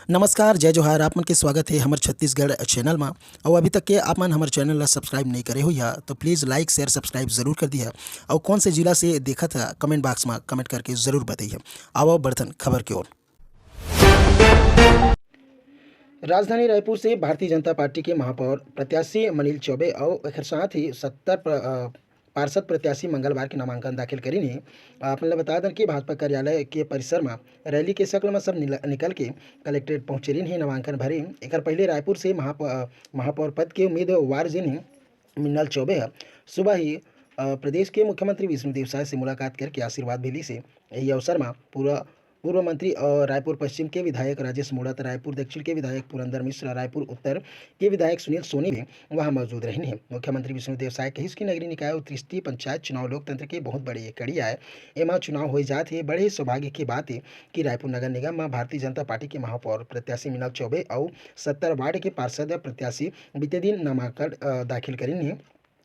नमस्कार, जय जोहार। आप मन के स्वागत है हमर छत्तीसगढ़ चैनल मा। और अभी तक के आप मन हमर चैनल ला सब्सक्राइब नहीं करे होइहा तो प्लीज़ लाइक, शेयर, सब्सक्राइब ज़रूर कर दिहा। और कौन से जिला से देखत हा कमेंट बॉक्स में कमेंट करके ज़रूर बताइए। आओ बढ़थन खबर की ओर। राजधानी रायपुर से भारतीय जनता पार्टी के महापौर प्रत्याशी मनीष चौबे और एक साथ ही 70 पार्षद प्रत्याशी मंगलवार के नामांकन दाखिल करी ने। आपने बता दें कि भाजपा कार्यालय के परिसर में रैली के शक्ल में सब निकल के कलेक्ट्रेट पहुंचे रही है नामांकन भरे। एक पहले रायपुर से महापौर पद के उम्मीदवार जिन मिन्नल चौबे सुबह ही प्रदेश के मुख्यमंत्री विष्णुदेव साय से मुलाकात करके आशीर्वाद भी ली से। यही अवसर में पूर्व मंत्री और रायपुर पश्चिम के विधायक राजेश मोड़त, रायपुर दक्षिण के विधायक पुरंदर मिश्र, रायपुर उत्तर के विधायक सुनील सोनी भी वहां मौजूद रहे हैं। मुख्यमंत्री विष्णुदेव साय कही कि नगरीय निकाय और त्रिस्तरीय पंचायत चुनाव लोकतंत्र के बहुत बड़ी कड़ी है। एमा चुनाव हो जाते है बड़े सौभाग्य की बात है कि रायपुर नगर निगम में भारतीय जनता पार्टी के महापौर प्रत्याशी मिन्नल चौबे और 70 वार्ड के पार्षद प्रत्याशी बीते दिन नामांकन दाखिल करेंगे।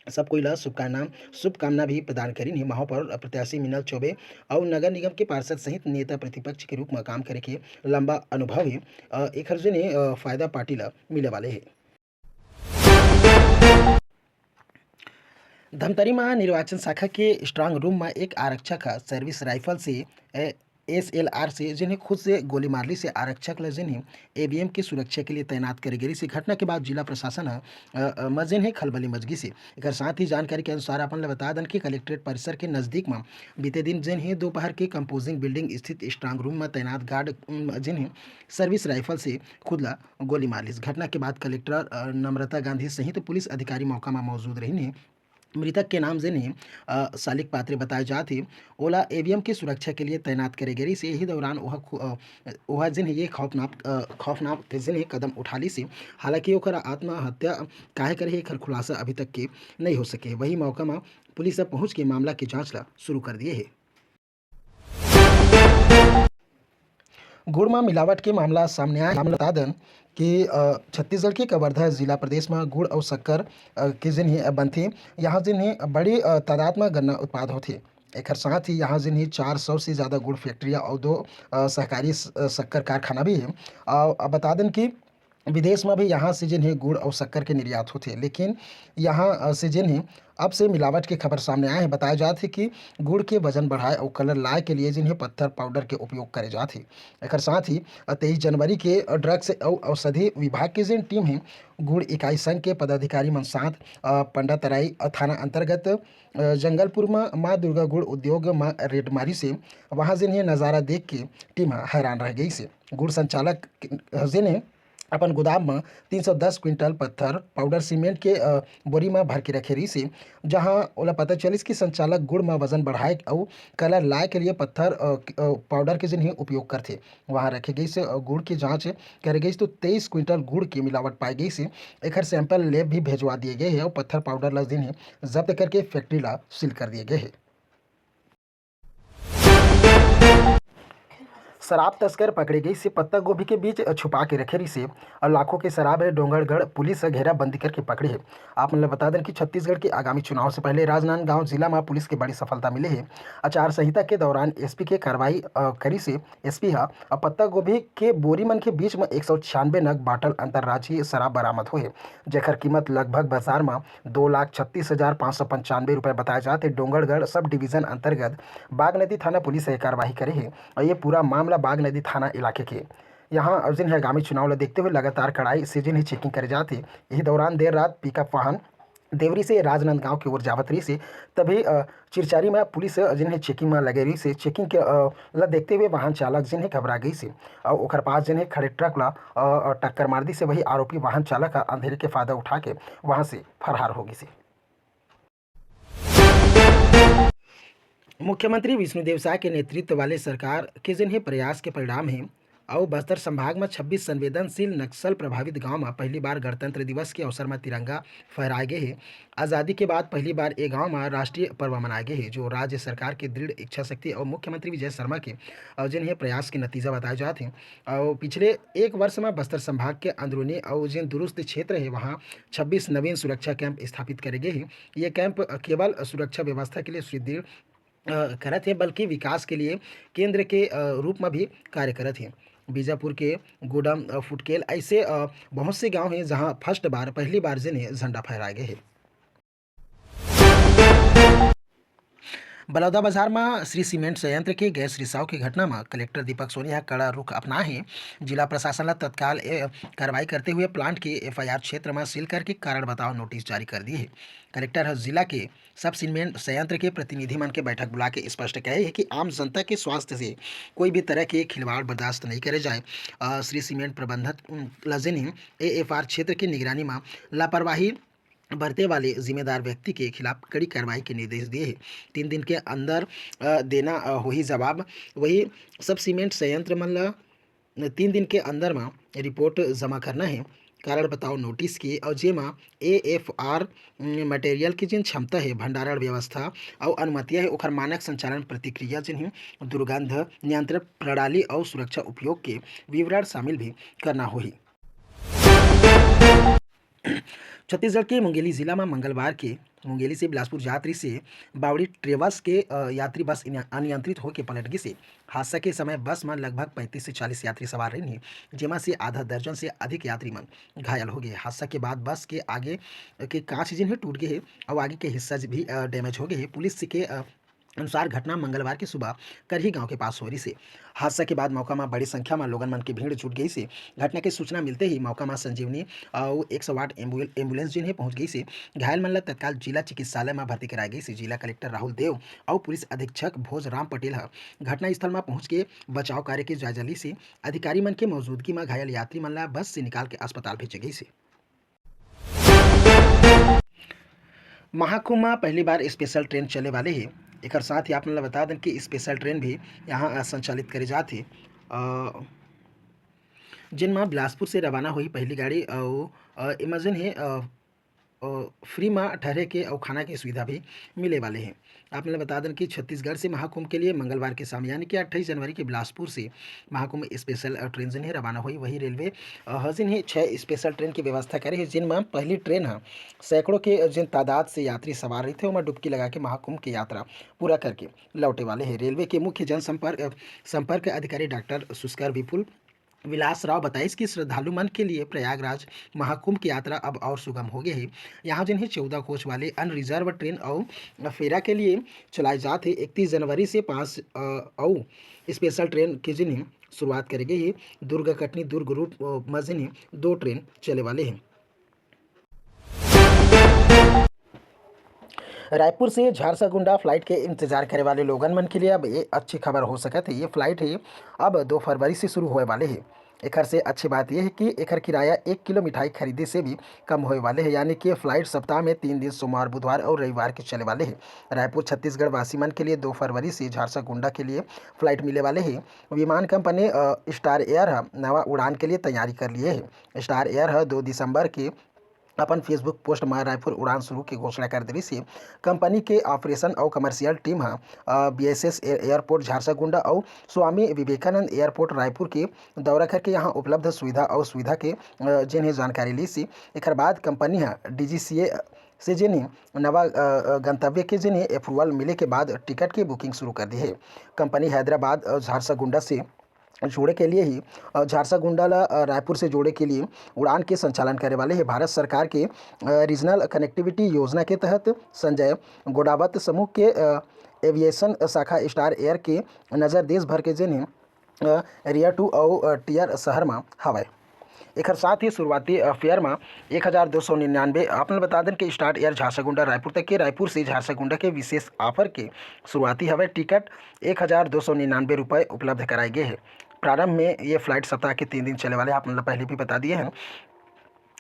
सब कोई ला शुभकामना भी प्रदान करी है। महापौर प्रत्याशी मिन्नल चौबे और नगर निगम के पार्षद सहित नेता प्रतिपक्ष के रूप में काम करे के लंबा अनुभव है। एक ने फायदा पार्टी ला मिले वाले है। धमतरी में निर्वाचन शाखा के स्ट्रांग रूम में एक आरक्षक सर्विस राइफल से SLR से जिन्हें खुद से गोली मारली से आरक्षक ला जिन्हें ABM की सुरक्षा के लिए तैनात करे गई। इसी घटना के बाद जिला प्रशासन में जिन्हें खलबली मचगी से। एक साथ ही जानकारी के अनुसार अपन बता दें कि कलेक्ट्रेट परिसर के नज़दीक में बीते दिन जिन्हें दोपहर के कंपोजिंग बिल्डिंग स्थित स्ट्रांग रूम में तैनात गार्ड जिन्हें सर्विस राइफल से खुद ला गोली मारली। इस घटना के बाद कलेक्टर नम्रता गांधी सहित पुलिस अधिकारी मौका में मौजूद रही। मृतक के नाम जिन्हें सालिक पात्रे बताए जाते ओला ABM की सुरक्षा के लिए तैनात करे गई से। यही दौरान वह जिन्हें ये खौफनाक जिन्हें कदम उठा ली से। हालांकि ओकर आत्महत्या काहे करे एकर खुलासा अभी तक के नहीं हो सके। वही मौका में पुलिस अब पहुंच के मामला की जांच ला शुरू कर दिए है। गुड़ में मिलावट के मामला सामने आया। बता दें कि छत्तीसगढ़ के कवर्धा जिला प्रदेश में गुड़ और शक्कर के जिन्हें बनते यहाँ जिन्हें बड़ी तादाद में गन्ना उत्पाद होते। एक साथ ही यहाँ जिन्हें 400 से ज़्यादा गुड़ फैक्ट्रियाँ और 2 सहकारी शक्कर कारखाना भी है। और बता दें कि विदेश में भी यहाँ से जिन्हें गुड़ और शक्कर के निर्यात होते, लेकिन यहाँ से जिन्हें अब से मिलावट की खबर सामने आए हैं। बताया जाता है कि गुड़ के वजन बढ़ाए और कलर लाए के लिए जिन्हें पत्थर पाउडर के उपयोग करे जाते। एक साथ ही 23 जनवरी के ड्रग्स और औषधि विभाग की जिन टीम है गुड़ इकाई संघ के पदाधिकारी मन साथ पंडातराई थाना अंतर्गत जंगलपुर में माँ दुर्गा गुड़ उद्योग में रेड मारी से। वहाँ जिन्हें नज़ारा देख के टीम हैरान रह गई से। गुड़ संचालक जिन्हें अपन गोदाम में 310 क्विंटल पत्थर पाउडर सीमेंट के बोरी में भर के रखे रही से। जहां ओला पता चलिस कि संचालक गुड़ में वजन बढ़ाए और कलर लाए के लिए पत्थर पाउडर के जिन्हें उपयोग करते वहां रखे गई से। गुड़ की जांच कर गई तो 23 क्विंटल गुड़ की मिलावट पाई गई से। एक सैंपल लैब भी भेजवा दिए गए हैं और पत्थर पाउडर ला जिन्हें जब्त करके फैक्ट्री ला सील कर दिए गए हैं। शराब तस्कर पकड़े गई से पत्ता गोभी के बीच छुपा के रखे रही से। और लाखों की शराब है डोंगरगढ़ पुलिस घेराबंदी करके पकड़ी है। आप मतलब बता दें कि छत्तीसगढ़ के आगामी चुनाव से पहले राजनांदगांव जिला में पुलिस की बड़ी सफलता मिली है। आचार संहिता के दौरान SP के कार्रवाई करी से SP पत्ता गोभी के बोरी मन के बीच में 196 नग बाटल अंतर्राज्यीय शराब बरामद हुए, जेकर कीमत लगभग बाजार में 2,36,595 रुपये बताए जाते। डोंगरगढ़ सब डिवीजन अंतर्गत बागनदी थाना पुलिस ने कार्रवाई करे है। और ये पूरा मामला बागनदी थाना इलाके के यहाँ जिन्हें आगामी चुनाव ला देखते हुए लगातार कड़ाई से जिन्हें चेकिंग करे जाते। यही दौरान देर रात पिकअप वाहन देवरी से राजनांदगांव की ओर जावत रही से। तभी चिरचारी में पुलिस जिन्हें चेकिंग में लगे रही से। चेकिंग के ला देखते हुए वाहन चालक जिन्हें घबरा गई से और ओकर पास जिन्हें खड़े ट्रक ला टक्कर मार दी से। वही आरोपी वाहन चालक अंधेरे के फायदा उठा के वहां से फरार हो गई से। मुख्यमंत्री विष्णुदेव साय के नेतृत्व वाले सरकार के जिन्हें प्रयास के परिणाम हैं और बस्तर संभाग में 26 संवेदनशील नक्सल प्रभावित गांव में पहली बार गणतंत्र दिवस के अवसर में तिरंगा फहराए गए हैं। आज़ादी के बाद पहली बार एक गांव में राष्ट्रीय पर्व मनाए गए हैं, जो राज्य सरकार की दृढ़ इच्छा शक्ति और मुख्यमंत्री विजय शर्मा के जिन्हें प्रयास के नतीजा बताए जाते हैं। और पिछले एक वर्ष में बस्तर संभाग के अंदरूनी और जिन दुरुस्त क्षेत्र है वहाँ 26 नवीन सुरक्षा कैंप स्थापित करे गए हैं। ये कैंप केवल सुरक्षा व्यवस्था के लिए सुदृढ़ करत है, बल्कि विकास के लिए केंद्र के रूप में भी कार्य करत है। बीजापुर के गुडम, फुटकेल, ऐसे बहुत से गांव हैं जहां पहली बार जिन्हें झंडा फहराए गए हैं। बलौदाबाजार में श्री सीमेंट संयंत्र के गैस रिसाव की घटना में कलेक्टर दीपक सोनी कड़ा रुख अपनाए हैं। जिला प्रशासन ने तत्काल कार्रवाई करते हुए प्लांट के एफआईआर क्षेत्र में सील करके कारण बताओ नोटिस जारी कर दिए है। कलेक्टर हर जिला के सब सीमेंट संयंत्र के प्रतिनिधि मन के बैठक बुला के स्पष्ट कहे है कि आम जनता के स्वास्थ्य से कोई भी तरह के खिलवाड़ बर्दाश्त नहीं करे जाए। श्री सीमेंट प्रबंधक लजनी एएफआर क्षेत्र की निगरानी में लापरवाही बरते वाले जिम्मेदार व्यक्ति के खिलाफ कड़ी कार्रवाई के निर्देश दिए हैं। 3 दिन के अंदर देना वही जवाब। वही सब सीमेंट संयंत्र मतलब 3 दिन के अंदर में रिपोर्ट जमा करना है। कारण बताओ नोटिस की और जेमा एएफआर मटेरियल की जिन क्षमता है, भंडारण व्यवस्था और अनुमतियाँ है, ओकर मानक संचालन प्रतिक्रिया जिन दुर्गंध नियंत्रण प्रणाली और सुरक्षा उपयोग के विवरण शामिल भी करना होगी। छत्तीसगढ़ के मुंगेली जिला में मंगलवार के मुंगेली से बिलासपुर यात्री से बावड़ी ट्रेवल्स के यात्री बस अनियंत्रित होकर पलट गई से हादसा के समय बस में लगभग 35 से 40 यात्री सवार रहे, जेमा से आधा दर्जन से अधिक यात्री मन घायल हो गए। हादसा के बाद बस के आगे के कांच जिन्हें टूट गए हैं और आगे के हिस्सा भी डैमेज हो गए हैं। पुलिस के अनुसार घटना मंगलवार की सुबह करही गांव के पास हो रही से। हादसा के बाद मौका में बड़ी संख्या में लोगन मन की भीड़ जुट गई से। घटना की सूचना मिलते ही मौका में संजीवनी और 108 एम्बुलेंस जिन्हें पहुंच गई से। घायल मन ला तत्काल जिला चिकित्सालय में भर्ती कराई गई से। जिला कलेक्टर राहुल देव और पुलिस अधीक्षक भोजराम पटेल घटनास्थल में पहुंच के बचाव कार्य के जायजा ली से। अधिकारी मन के मौजूदगी में घायल यात्री मन ला बस से निकाल के अस्पताल भेजे गई से। महाकुंभ में पहली बार स्पेशल ट्रेन चले वाले है। एक साथ ही आपने बता दें कि स्पेशल ट्रेन भी यहाँ संचालित करे जाती जिनमें बिलासपुर से रवाना हुई पहली गाड़ी और इमेजिन है फ्री में ठहरे के और खाना की सुविधा भी मिले वाले हैं। आपने बता दें कि छत्तीसगढ़ से महाकुंभ के लिए मंगलवार के शाम यानी कि 28 जनवरी के बिलासपुर से महाकुंभ स्पेशल ट्रेन जिन्हें रवाना हुई। वही रेलवे जिन्हें 6 स्पेशल ट्रेन की व्यवस्था करे है, जिनमें पहली ट्रेन सैकड़ों के जिन तादाद से यात्री सवार रहे थे उनमें डुबकी लगा के महाकुंभ की यात्रा पूरा करके लौटे वाले हैं। रेलवे के मुख्य संपर्क अधिकारी डॉक्टर सुस्कर विपुल विलास राव बताइस कि श्रद्धालु मन के लिए प्रयागराज महाकुंभ की यात्रा अब और सुगम हो गई है। यहाँ जिन्हें 14 कोच वाले अनरिजर्व ट्रेन और फेरा के लिए चलाए जाते 31 जनवरी से 5 और स्पेशल ट्रेन की जिन्हें शुरुआत करी गई है। दुर्ग कटनी दुर्ग रूट में जिन्हें 2 ट्रेन चले वाले हैं। रायपुर से झारसागुंडा फ्लाइट के इंतजार करे वाले लोगन मन के लिए अब ये अच्छी खबर हो सकत है। ये फ्लाइट है अब 2 फरवरी से शुरू होए वाले है। एकर से अच्छी बात यह है कि एकर किराया 1 किलो मिठाई खरीदे से भी कम होए वाले है, यानी कि फ्लाइट सप्ताह में 3 दिन सोमवार बुधवार और रविवार के चले वाले हैं। रायपुर छत्तीसगढ़ वासी मन के लिए 2 फरवरी से झारसागुंडा के लिए फ्लाइट मिले वाले हैं। विमान कंपनी स्टार एयर नवा उड़ान के लिए तैयारी कर लिए है। स्टार एयर 2 दिसंबर के अपन फेसबुक पोस्ट में रायपुर उड़ान शुरू की घोषणा कर दी से। कंपनी के ऑपरेशन और कमर्शियल टीम बीएसएस एयरपोर्ट झारसागुंडा और स्वामी विवेकानंद एयरपोर्ट रायपुर के दौरा करके यहाँ उपलब्ध सुविधा के जिन्हें जानकारी ली सी। एक बाद कंपनी डीजीसीए से जिन्हें नवा गंतव्य के जिन्हें अप्रूवल मिले के बाद टिकट की बुकिंग शुरू कर दी है। कंपनी हैदराबाद झारसागुंडा से जोड़े के लिए ही झारसागुंडा रायपुर से जोड़े के लिए उड़ान के संचालन करने वाले हैं। भारत सरकार के रीजनल कनेक्टिविटी योजना के तहत संजय गोडावत समूह के एविएशन शाखा स्टार एयर के नज़र देश भर के जिन्हें रियर 2 और टियर शहर में हवाई। एक साथ ही शुरुआती फेयर में 1299 आपने बता दें कि स्टार्ट एयर झारसागुंडा रायपुर तक के रायपुर से झारसागुंडा के विशेष ऑफर के शुरुआती हवाई टिकट 1299 रुपये उपलब्ध कराए गए हैं। प्रारंभ में ये फ्लाइट सप्ताह के 3 दिन चले वाले आपने पहले भी बता दिए हैं।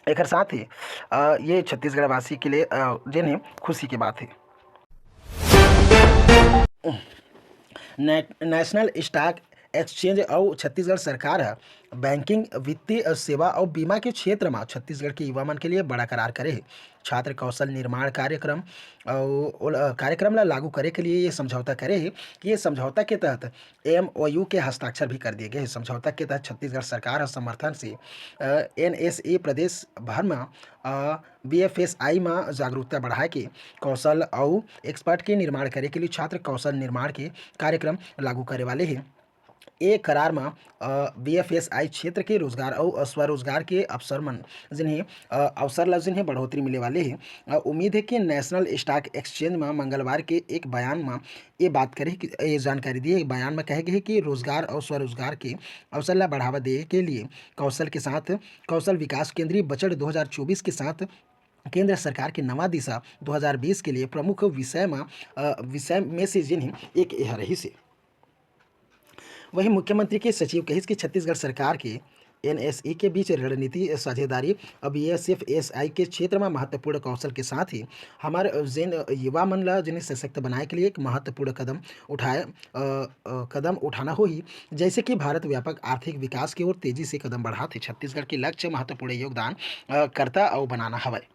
एक साथ ही ये छत्तीसगढ़ वासी के लिए जिन्हें खुशी की बात है। नेशनल स्टॉक एक्सचेंज और छत्तीसगढ़ सरकार बैंकिंग वित्तीय सेवा और बीमा के क्षेत्र में छत्तीसगढ़ के युवा मन के लिए बड़ा करार करे है। छात्र कौशल निर्माण कार्यक्रम ला लागू करे के लिए ये समझौता करे है कि ये समझौता के तहत एमओयू के हस्ताक्षर भी कर दिए गए हैं। समझौता के तहत छत्तीसगढ़ सरकार समर्थन से एनएसए प्रदेश भर में बीएफएसआई में जागरूकता बढ़ाए के कौशल और एक्सपर्ट के निर्माण करे के लिए छात्र कौशल निर्माण के कार्यक्रम लागू करे वाले हैं। ए करार में बीएफएसआई क्षेत्र के रोजगार और स्वरोजगार के अवसर मन जिन्हें अवसर ला जिन्हें बढ़ोतरी मिले वाले है। उम्मीद है कि नेशनल स्टॉक एक्सचेंज में मंगलवार के एक बयान में ये बात करे कि ये जानकारी दी है। एक बयान में कहे गए कि रोजगार और स्वरोजगार के अवसर ला बढ़ावा देने के लिए कौशल विकास केंद्रीय बजट 2024 के साथ केंद्र सरकार की नवा दिशा 2020 के लिए प्रमुख विषय में से जिन्हें एक यह रही से। वहीं मुख्यमंत्री के सचिव कहिस कि छत्तीसगढ़ सरकार के एनएसई के बीच रणनीति साझेदारी अब बीएसएफएसआई के क्षेत्र में महत्वपूर्ण कौशल के साथ ही हमारे जिन युवा मन ला जिन्हें सशक्त बनाए के लिए एक महत्वपूर्ण कदम उठाना हो ही। जैसे कि भारत व्यापक आर्थिक विकास की ओर तेजी से कदम बढ़ाते छत्तीसगढ़ के लक्ष्य महत्वपूर्ण योगदान करता और बनाना हवय।